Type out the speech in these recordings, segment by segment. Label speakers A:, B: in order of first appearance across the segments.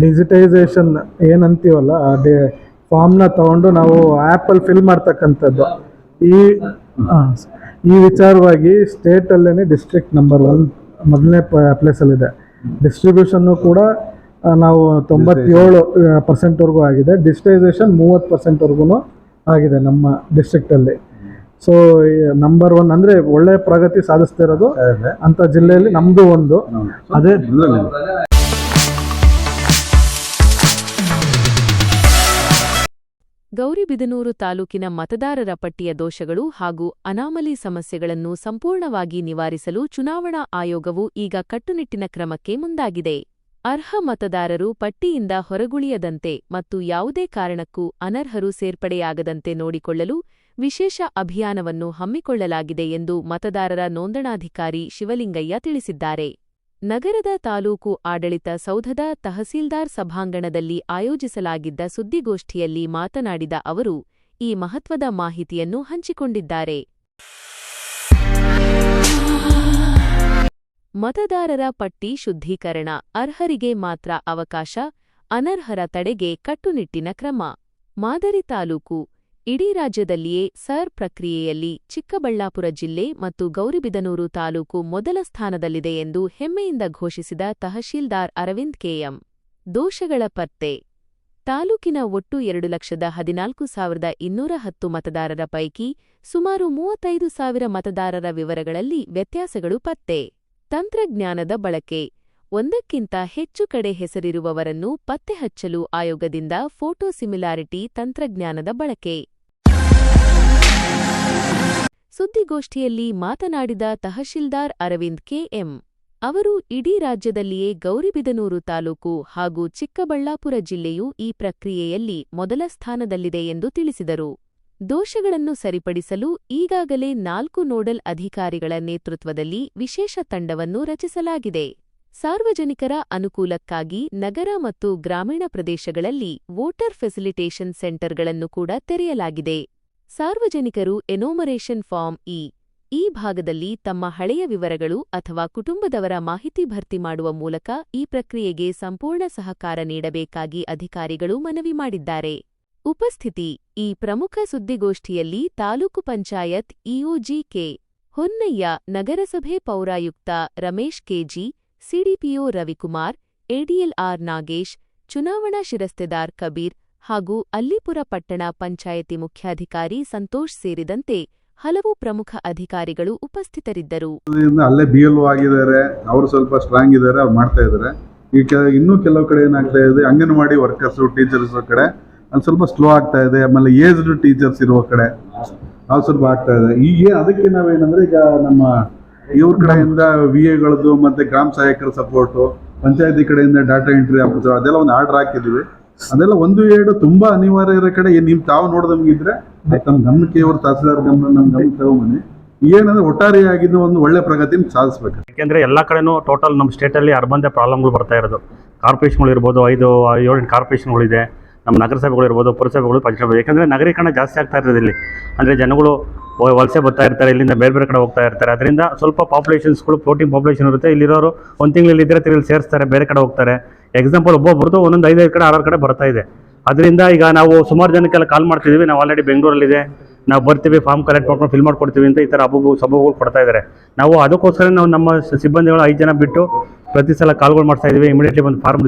A: Digitisation ಏನಂತೀವಲ್ಲ ಫಾರ್ಮ್ನ ತಗೊಂಡು ನಾವು ಆ್ಯಪಲ್ಲಿ ಫಿಲ್ ಮಾಡ್ತಕ್ಕಂಥದ್ದು ಈ ವಿಚಾರವಾಗಿ ಸ್ಟೇಟಲ್ಲೇ ಡಿಸ್ಟ್ರಿಕ್ಟ್ ನಂಬರ್ 1 ಮೊದಲನೇ ಪ್ಲೇಸಲ್ಲಿದೆ. ಡಿಸ್ಟ್ರಿಬ್ಯೂಷನ್ನು ಕೂಡ ನಾವು 97% ಆಗಿದೆ. ಡಿಜಿಟೈಸೇಷನ್ 30% ಆಗಿದೆ ನಮ್ಮ ಡಿಸ್ಟ್ರಿಕ್ಟಲ್ಲಿ. ಸೊ ನಂಬರ್ 1 ಅಂದರೆ ಒಳ್ಳೆ ಪ್ರಗತಿ ಸಾಧಿಸ್ತಾ ಇರೋದು ಅಂಥ ಜಿಲ್ಲೆಯಲ್ಲಿ ನಮ್ಮದು ಒಂದು. ಅದೇ
B: ಗೌರಿಬಿದನೂರು ತಾಲೂಕಿನ ಮತದಾರರ ಪಟ್ಟಿಯ ದೋಷಗಳು ಹಾಗೂ ಅನಾಮಲಿ ಸಮಸ್ಯೆಗಳನ್ನು ಸಂಪೂರ್ಣವಾಗಿ ನಿವಾರಿಸಲು ಚುನಾವಣಾ ಆಯೋಗವು ಈಗ ಕಟ್ಟುನಿಟ್ಟಿನ ಕ್ರಮಕ್ಕೆ ಮುಂದಾಗಿದೆ. ಅರ್ಹ ಮತದಾರರು ಪಟ್ಟಿಯಿಂದ ಹೊರಗುಳಿಯದಂತೆ ಮತ್ತು ಯಾವುದೇ ಕಾರಣಕ್ಕೂ ಅನರ್ಹರು ಸೇರ್ಪಡೆಯಾಗದಂತೆ ನೋಡಿಕೊಳ್ಳಲು ವಿಶೇಷ ಅಭಿಯಾನವನ್ನು ಹಮ್ಮಿಕೊಳ್ಳಲಾಗಿದೆ ಎಂದು ಮತದಾರರ ನೋಂದಣಾಧಿಕಾರಿ ಶಿವಲಿಂಗಯ್ಯ ತಿಳಿಸಿದ್ದಾರೆ. ನಗರದ ತಾಲೂಕು ಆಡಳಿತ ಸೌಧದ ತಹಸೀಲ್ದಾರ್ ಸಭಾಂಗಣದಲ್ಲಿ ಆಯೋಜಿಸಲಾಗಿದ್ದ ಸುದ್ದಿಗೋಷ್ಠಿಯಲ್ಲಿ ಮಾತನಾಡಿದ ಅವರು ಈ ಮಹತ್ವದ ಮಾಹಿತಿಯನ್ನು ಹಂಚಿಕೊಂಡಿದ್ದಾರೆ. ಮತದಾರರ ಪಟ್ಟಿ ಶುದ್ಧೀಕರಣ, ಅರ್ಹರಿಗೆ ಮಾತ್ರ ಅವಕಾಶ, ಅನರ್ಹರ ತಡೆಗೆ ಕಟ್ಟುನಿಟ್ಟಿನ ಕ್ರಮ. ಮಾದರಿ ತಾಲೂಕು ಇಡೀ ರಾಜ್ಯದಲ್ಲಿಯೇ ಸರ್ ಪ್ರಕ್ರಿಯೆಯಲ್ಲಿ ಚಿಕ್ಕಬಳ್ಳಾಪುರ ಜಿಲ್ಲೆ ಮತ್ತು ಗೌರಿಬಿದನೂರು ತಾಲೂಕು ಮೊದಲ ಸ್ಥಾನದಲ್ಲಿದೆ ಎಂದು ಹೆಮ್ಮೆಯಿಂದ ಘೋಷಿಸಿದ ತಹಶೀಲ್ದಾರ್ ಅರವಿಂದ್ ಕೆಎಂ. ದೋಷಗಳ ಪತ್ತೆ. ತಾಲೂಕಿನ ಒಟ್ಟು 2,14,210 ಮತದಾರರ ಪೈಕಿ ಸುಮಾರು 35,000 ಮತದಾರರ ವಿವರಗಳಲ್ಲಿ ವ್ಯತ್ಯಾಸಗಳು ಪತ್ತೆ. ತಂತ್ರಜ್ಞಾನದ ಬಳಕೆ. ಒಂದಕ್ಕಿಂತ ಹೆಚ್ಚು ಕಡೆ ಹೆಸರಿರುವವರನ್ನು ಪತ್ತೆ ಹಚ್ಚಲು ಆಯೋಗದಿಂದ ಫೋಟೋ ಸಿಮಿಲಾರಿಟಿ ತಂತ್ರಜ್ಞಾನದ ಬಳಕೆ. ಸುದ್ದಿಗೋಷ್ಠಿಯಲ್ಲಿ ಮಾತನಾಡಿದ ತಹಶೀಲ್ದಾರ್ ಅರವಿಂದ್ ಕೆಎಂ. ಅವರು ಇಡೀ ರಾಜ್ಯದಲ್ಲಿಯೇ ಗೌರಿಬಿದನೂರು ತಾಲೂಕು ಹಾಗೂ ಚಿಕ್ಕಬಳ್ಳಾಪುರ ಜಿಲ್ಲೆಯು ಈ ಪ್ರಕ್ರಿಯೆಯಲ್ಲಿ ಮೊದಲ ಸ್ಥಾನದಲ್ಲಿದೆ ಎಂದು ತಿಳಿಸಿದರು. ದೋಷಗಳನ್ನು ಸರಿಪಡಿಸಲು ಈಗಾಗಲೇ 4 ನೋಡಲ್ ಅಧಿಕಾರಿಗಳ ನೇತೃತ್ವದಲ್ಲಿ ವಿಶೇಷ ತಂಡವನ್ನು ರಚಿಸಲಾಗಿದೆ. ಸಾರ್ವಜನಿಕರ ಅನುಕೂಲಕ್ಕಾಗಿ ನಗರ ಮತ್ತು ಗ್ರಾಮೀಣ ಪ್ರದೇಶಗಳಲ್ಲಿ ವೋಟರ್ ಫೆಸಿಲಿಟೇಷನ್ ಸೆಂಟರ್ಗಳನ್ನು ಕೂಡ ತೆರೆಯಲಾಗಿದೆ. ಸಾರ್ವಜನಿಕರು ಎನೋಮರೇಷನ್ ಫಾರ್ಮ್ ಈ ಭಾಗದಲ್ಲಿ ತಮ್ಮ ಹಳೆಯ ವಿವರಗಳು ಅಥವಾ ಕುಟುಂಬದವರ ಮಾಹಿತಿ ಭರ್ತಿ ಮಾಡುವ ಮೂಲಕ ಈ ಪ್ರಕ್ರಿಯೆಗೆ ಸಂಪೂರ್ಣ ಸಹಕಾರ ನೀಡಬೇಕಾಗಿ ಅಧಿಕಾರಿಗಳು ಮನವಿ ಮಾಡಿದ್ದಾರೆ. ಉಪಸ್ಥಿತಿ. ಈ ಪ್ರಮುಖ ಸುದ್ದಿಗೋಷ್ಠಿಯಲ್ಲಿ ತಾಲೂಕು ಪಂಚಾಯತ್ ಇಒಜಿ ಕೆ. ಹೊನ್ನಯ್ಯ, ನಗರಸಭೆ ಪೌರಾಯುಕ್ತ Ramesh KG, CDPO Ravikumar, ADLR Nagesh, ಚುನಾವಣಾ ಶಿರಸ್ತೆದಾರ್ ಕಬೀರ್ ಹಾಗೂ ಅಲ್ಲಿಪುರ ಪಟ್ಟಣ ಪಂಚಾಯಿತಿ ಮುಖ್ಯಾಧಿಕಾರಿ ಸಂತೋಷ್ ಸೇರಿದಂತೆ ಹಲವು ಪ್ರಮುಖ ಅಧಿಕಾರಿಗಳು ಉಪಸ್ಥಿತರಿದ್ದರು.
C: ಅಲ್ಲೇ ಬಿಎಲ್ಒ ಆಗಿದ್ದಾರೆ, ಅವರು ಸ್ವಲ್ಪ ಸ್ಟ್ರಾಂಗ್ ಇದ್ದಾರೆ, ಅವ್ರು ಮಾಡ್ತಾ ಇದ್ದಾರೆ. ಈಗ ಇನ್ನೂ ಕೆಲವು ಕಡೆ ಏನಾಗ್ತಾ ಇದೆ, ಅಂಗನವಾಡಿ ವರ್ಕರ್ಸ್ ಟೀಚರ್ಸ್ ಕಡೆ ಅಲ್ಲಿ ಸ್ವಲ್ಪ ಸ್ಲೋ ಆಗ್ತಾ ಇದೆ. ಆಮೇಲೆ ಏಜ್ಡ್ ಟೀಚರ್ಸ್ ಇರುವ ಕಡೆ ಅದು ಸ್ವಲ್ಪ ಆಗ್ತಾ ಇದೆ. ಈಗ ಅದಕ್ಕೆ ನಾವೇನಂದ್ರೆ ಈಗ ನಮ್ಮ ಇವ್ರ ಕಡೆಯಿಂದ VAಗಳದ್ದು ಮತ್ತೆ ಗ್ರಾಮ ಸಹಾಯಕರ ಸಪೋರ್ಟು, ಪಂಚಾಯತಿ ಕಡೆಯಿಂದ ಡಾಟಾ ಎಂಟ್ರಿ ಆಫೀಸರ್ ಅದೆಲ್ಲ ಒಂದು ಆರ್ಡರ್ ಹಾಕಿದ್ವಿ. ಅದೆಲ್ಲ 1-2 ತುಂಬಾ ಅನಿವಾರ್ಯ ಇರೋ ಕಡೆ ನೀವು ತಾವು ನೋಡ್ದಂಗಿದ್ರೆ ತಮ್ಮ ಗಮನಕ್ಕೆ ಇವರು ತಹಸೀಲ್ದಾರ್ ನಮ್ಮ ಗಮನಕ್ಕೆ ತಗೊಂಬನ್ನಿ. ಏನಂದ್ರೆ ಒಟ್ಟಾರೆಯಾಗಿದ್ದು ಒಂದು ಒಳ್ಳೆ ಪ್ರಗತಿನ ಸಾಧಿಸ್ಬೇಕು.
D: ಯಾಕೆಂದ್ರೆ ಎಲ್ಲ ಕಡೆನೂ ಟೋಟಲ್ ನಮ್ಮ ಸ್ಟೇಟಲ್ಲಿ ಅರ್ಬಂದೇ ಪ್ರಾಬ್ಲಮ್ಗಳು ಬರ್ತಾ ಇರೋದು. ಕಾರ್ಪೊರೇಷನ್ಗಳು ಇರ್ಬೋದು, 5-7 ಕಾರ್ಪೊರೇಷನ್ಗಳಿದೆ, ನಮ್ಮ ನಗರಸಭೆಗಳು ಇರ್ಬೋದು, ಪುರಸಭೆಗಳು, ಪಂಚಾಯತ್. ಯಾಕಂದರೆ ನಗರೀಕರಣ ಜಾಸ್ತಿ ಆಗ್ತಾ ಇರ್ತದೆ ಇಲ್ಲಿ. ಅಂದರೆ ಜನಗಳು ವಲಸೆ ಬರ್ತಾ ಇರ್ತಾರೆ, ಇಲ್ಲಿಂದ ಬೇರೆ ಬೇರೆ ಕಡೆ ಹೋಗ್ತಾ ಇರ್ತಾರೆ. ಅದರಿಂದ ಸ್ವಲ್ಪ ಪಾಪ್ಯುಲೇಷನ್ಸ್ಗಳು ಫ್ಲೋಟಿಂಗ್ ಪಾಪ್ಯುಲೇಷನ್ ಇರುತ್ತೆ. ಇಲ್ಲಿರೋರು ಒಂದು ತಿಂಗಳಲ್ಲಿ ಇದ್ದರೆ ತಿರುಗಿ ಸೇರಿಸ್ತಾರೆ, ಬೇರೆ ಕಡೆ ಹೋಗ್ತಾರೆ. ಎಕ್ಸಾಂಪಲ್ ಒಬ್ಬೊಬ್ಬರದು 5 ಕಡೆ 6 ಕಡೆ ಬರ್ತಾ ಇದೆ. ಅದರಿಂದ ಈಗ ನಾವು ಸುಮಾರು ಜನಕ್ಕೆಲ್ಲ ಕಾಲ್ ಮಾಡ್ತಿದ್ದೀವಿ. ನಾವು ಆಲ್ರೆಡಿ ಬೆಂಗಳೂರಲ್ಲಿದೆ, ನಾವು ಬರ್ತೀವಿ, ಫಾರ್ಮ್ ಕಲೆಕ್ಟ್ ಮಾಡ್ಕೊಂಡು ಫಿಲ್ ಮಾಡ್ಕೊಡ್ತೀವಿ ಅಂತ ಈ ಥರ ಸಭೆಗಳು ಕೊಡ್ತಾ ಇದ್ದಾರೆ. ನಾವು ಅದಕ್ಕೋಸ್ಕರ ನಾವು ನಮ್ಮ ಸಿಬ್ಬಂದಿಗಳು 5 ಜನ ಬಿಟ್ಟು ಪ್ರತಿ ಸಲ ಕಾಲ್ಗಳು ಮಾಡ್ತಾ ಇದ್ದೀವಿ. ಇಮಿಡಿಯೇಟ್ಲಿ ಒಂದು ಫಾರ್ಮ್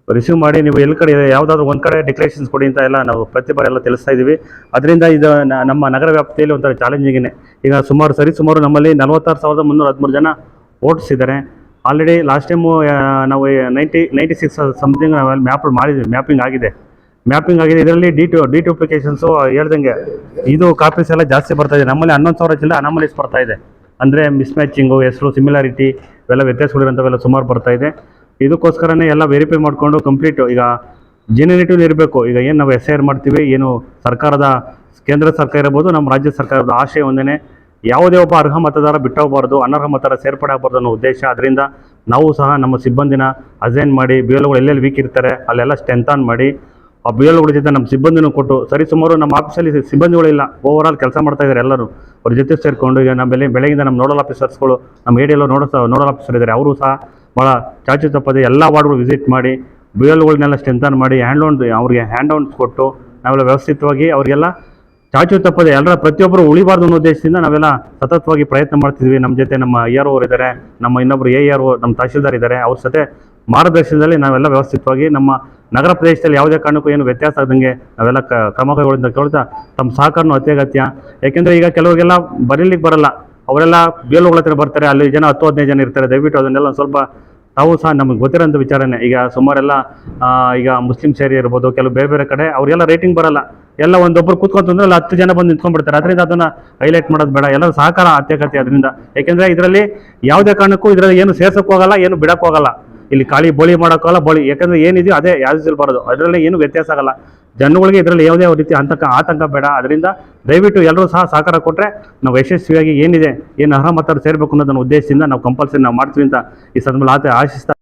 D: ರಿಸೀವ್ ಮಾಡಿ ನೀವು ಎಲ್ಲಿ ಕಡೆ ಯಾವುದಾದ್ರೂ ಒಂದು ಕಡೆ ಡಿಕ್ಲರೇಷನ್ಸ್ ಕೊಡಿ ಅಂತ ಎಲ್ಲ ನಾವು ಪ್ರತಿ ಬಾರಿ ಎಲ್ಲ ತಿಳಿಸ್ತಾ ಇದ್ದೀವಿ. ಅದರಿಂದ ಇದು ನಮ್ಮ ನಗರ ವ್ಯಾಪ್ತಿಯಲ್ಲಿ ಒಂಥರ ಚಾಲೆಂಜಿಂಗೇ. ಈಗ ಸುಮಾರು ನಮ್ಮಲ್ಲಿ 46,313 ಜನ ವೋಟ್ಸ್ ಇದ್ದಾರೆ. ಆಲ್ರೆಡಿ ಲಾಸ್ಟ್ ಟೈಮು ನಾವು 96 ಸಮಥಿಂಗ್ ನಾವೆಲ್ಲ ಮ್ಯಾಪಿಂಗ್ ಆಗಿದೆ. ಇದರಲ್ಲಿ ಡಿಟೂಪ್ಲಿಕೇಶನ್ಸು ಹೇಳ್ದಂಗೆ ಇದು ಕಾಪೀಸ್ ಎಲ್ಲ ಜಾಸ್ತಿ ಬರ್ತಾ ಇದೆ. ನಮ್ಮಲ್ಲಿ 11,000 ಚಿಲ್ಲರೆ ಅನಾಮಲೀಸ್ ಬರ್ತಾ ಇದೆ. ಅಂದರೆ ಮಿಸ್ಮ್ಯಾಚಿಂಗು, ಹೆಸರು, ಸಿಮಿಲಾರಿಟಿ ಇವೆಲ್ಲ ವ್ಯತ್ಯಾಸಗಳಿರೋಂಥವೆಲ್ಲ ಸುಮಾರು ಬರ್ತಾ ಇದೆ. ಇದಕ್ಕೋಸ್ಕರನೇ ಎಲ್ಲ ವೆರಿಫೈ ಮಾಡಿಕೊಂಡು ಕಂಪ್ಲೀಟು ಈಗ ಜೆನ್ಯೂನಿಟಿ ಇರಬೇಕು. ಈಗ ಏನು ನಾವು SIR ಮಾಡ್ತೀವಿ, ಏನು ಸರ್ಕಾರದ ಕೇಂದ್ರ ಸರ್ಕಾರ ಇರ್ಬೋದು, ನಮ್ಮ ರಾಜ್ಯ ಸರ್ಕಾರದ ಆಶಯ ಒಂದೇ, ಯಾವುದೇ ಒಬ್ಬ ಅರ್ಹ ಮತದಾರ ಬಿಟ್ಟೋಗಬಾರ್ದು, ಅನರ್ಹ ಮತದಾರ ಸೇರ್ಪಡೆ ಆಗಬಾರ್ದು ಅನ್ನೋ ಉದ್ದೇಶ. ಅದರಿಂದ ನಾವು ಸಹ ನಮ್ಮ ಸಿಬ್ಬಂದಿನ ಅಸೈನ್ ಮಾಡಿ BLOಗಳು ಎಲ್ಲೆಲ್ಲಿ ವೀಕ್ ಇರ್ತಾರೆ ಅಲ್ಲೆಲ್ಲ ಸ್ಟ್ರೆಂಥನ್ ಮಾಡಿ ಆ BLOಗಳ ಜೊತೆ ನಮ್ಮ ಸಿಬ್ಬಂದಿನೂ ಕೊಟ್ಟು ಸುಮಾರು ನಮ್ಮ ಆಫೀಸಲ್ಲಿ ಸಿಬ್ಬಂದಿಗಳಿಲ್ಲ, ಓವರಾಲ್ ಕೆಲಸ ಮಾಡ್ತಾ ಇದ್ದಾರೆ ಎಲ್ಲರೂ ಅವ್ರ ಜೊತೆ ಸೇರಿಕೊಂಡು. ಈಗ ನಮ್ಮ ಬೆಳಗಿಂದ ನಮ್ಮ ನೋಡಲ್ ಆಫೀಸರ್ಸ್ಗಳು, ನಮ್ಮ ADLO ನೋಡಲ್ ಆಫೀಸರ್ ಇದ್ದಾರೆ, ಅವರು ಸಹ ಭಾಳ ಚಾಚು ತಪ್ಪದೆ ಎಲ್ಲ ವಾರ್ಡ್ಗಳು ವಿಸಿಟ್ ಮಾಡಿ ಬಿ ಎಲ್ಗಳನ್ನೆಲ್ಲ ಸ್ಟ್ರೆಂಥನ್ ಮಾಡಿ ಅವ್ರಿಗೆ ಹ್ಯಾಂಡ್ ಔನ್ಸ್ ಕೊಟ್ಟು ನಾವೆಲ್ಲ ವ್ಯವಸ್ಥಿತವಾಗಿ ಅವರಿಗೆಲ್ಲ ಚಾಚು ತಪ್ಪದೆ ಎಲ್ಲರ ಪ್ರತಿಯೊಬ್ಬರು ಉಳಿಬಾರ್ದು ಅನ್ನೋ ಉದ್ದೇಶದಿಂದ ನಾವೆಲ್ಲ ಸತತವಾಗಿ ಪ್ರಯತ್ನ ಮಾಡ್ತಿದ್ವಿ. ನಮ್ಮ ಜೊತೆ ನಮ್ಮ ARO ಅವರು ಇದ್ದಾರೆ, ನಮ್ಮ ಇನ್ನೊಬ್ಬರು ARO ನಮ್ಮ ತಹಶೀಲ್ದಾರ್ ಇದ್ದಾರೆ. ಅವ್ರ ಜೊತೆ ಮಾರ್ಗದರ್ಶನದಲ್ಲಿ ನಾವೆಲ್ಲ ವ್ಯವಸ್ಥಿತವಾಗಿ ನಮ್ಮ ನಗರ ಪ್ರದೇಶದಲ್ಲಿ ಯಾವುದೇ ಕಾರಣಕ್ಕೂ ಏನು ವ್ಯತ್ಯಾಸ ಆಗದಂಗೆ ನಾವೆಲ್ಲ ಕ್ರಮ ಕೈಗೊಳ್ಳಿಂದ ಕೇಳ್ತಾ ತಮ್ಮ ಸಹಕಾರನೂ ಅತ್ಯಗತ್ಯ. ಯಾಕೆಂದರೆ ಈಗ ಕೆಲವರಿಗೆಲ್ಲ ಬರೀಲಿಕ್ಕೆ ಬರಲ್ಲ, ಅವರೆಲ್ಲ ಬೇಲುಗಳ ಹತ್ರ ಬರ್ತಾರೆ, ಅಲ್ಲಿ ಜನ 10-15 ಜನ ಇರ್ತಾರೆ. ದಯವಿಟ್ಟು ಅದನ್ನೆಲ್ಲ ಸ್ವಲ್ಪ ತಾವು ಸಹ ನಮಗೆ ಗೊತ್ತಿರೋಂಥ ವಿಚಾರನೇ. ಈಗ ಸುಮಾರೆಲ್ಲ ಈಗ ಮುಸ್ಲಿಂ ಸೇರಿ ಇರ್ಬೋದು, ಕೆಲವು ಬೇರೆ ಬೇರೆ ಕಡೆ ಅವರಿಗೆಲ್ಲ ರೇಟಿಂಗ್ ಬರಲ್ಲ, ಎಲ್ಲ ಒಂದೊಬ್ಬರು ಕೂತ್ಕೊಂತಂದ್ರೆ ಅಲ್ಲಿ 10 ಜನ ಬಂದು ನಿಂತ್ಕೊಂಡ್ಬಿಡ್ತಾರೆ. ಅದರಿಂದ ಅದನ್ನು ಹೈಲೈಟ್ ಮಾಡೋದು ಬೇಡ, ಎಲ್ಲರೂ ಸಹಕಾರ ಅತ್ಯಗತ್ಯ ಅದರಿಂದ. ಯಾಕೆಂದರೆ ಇದರಲ್ಲಿ ಯಾವುದೇ ಕಾರಣಕ್ಕೂ ಇದರಲ್ಲಿ ಏನು ಸೇರ್ಸೋಕೆ ಹೋಗಲ್ಲ, ಏನು ಬಿಡೋಕೆ ಹೋಗಲ್ಲ, ಇಲ್ಲಿ ಖಾಲಿ ಬೋಳಿ ಮಾಡೋಕ್ಕಲ್ಲ ಬೋಳಿ, ಯಾಕಂದರೆ ಏನಿದೆಯೋ ಅದೇ ಯಾವ್ದು ಬರೋದು, ಅದರಲ್ಲಿ ಏನು ವ್ಯತ್ಯಾಸ ಆಗಲ್ಲ. ಜನಗಳಿಗೆ ಇದರಲ್ಲಿ ಯಾವುದೇ ರೀತಿ ಆತಂಕ ಬೇಡ. ಅದರಿಂದ ದಯವಿಟ್ಟು ಎಲ್ಲರೂ ಸಹ ಸಹಕಾರ ಕೊಟ್ಟರೆ ನಾವು ಯಶಸ್ವಿಯಾಗಿ ಏನು ಅರ್ಹ ಮತದಾರರು ಸೇರಬೇಕು ಅನ್ನೋದನ್ನ ಉದ್ದೇಶದಿಂದ ನಾವು ಕಂಪಲ್ಸರಿ ನಾವು ಮಾಡ್ತೀವಿ ಅಂತ ಈ ಸಂದರ್ಭದಲ್ಲಿ ಆಶಿಸ್ತಾ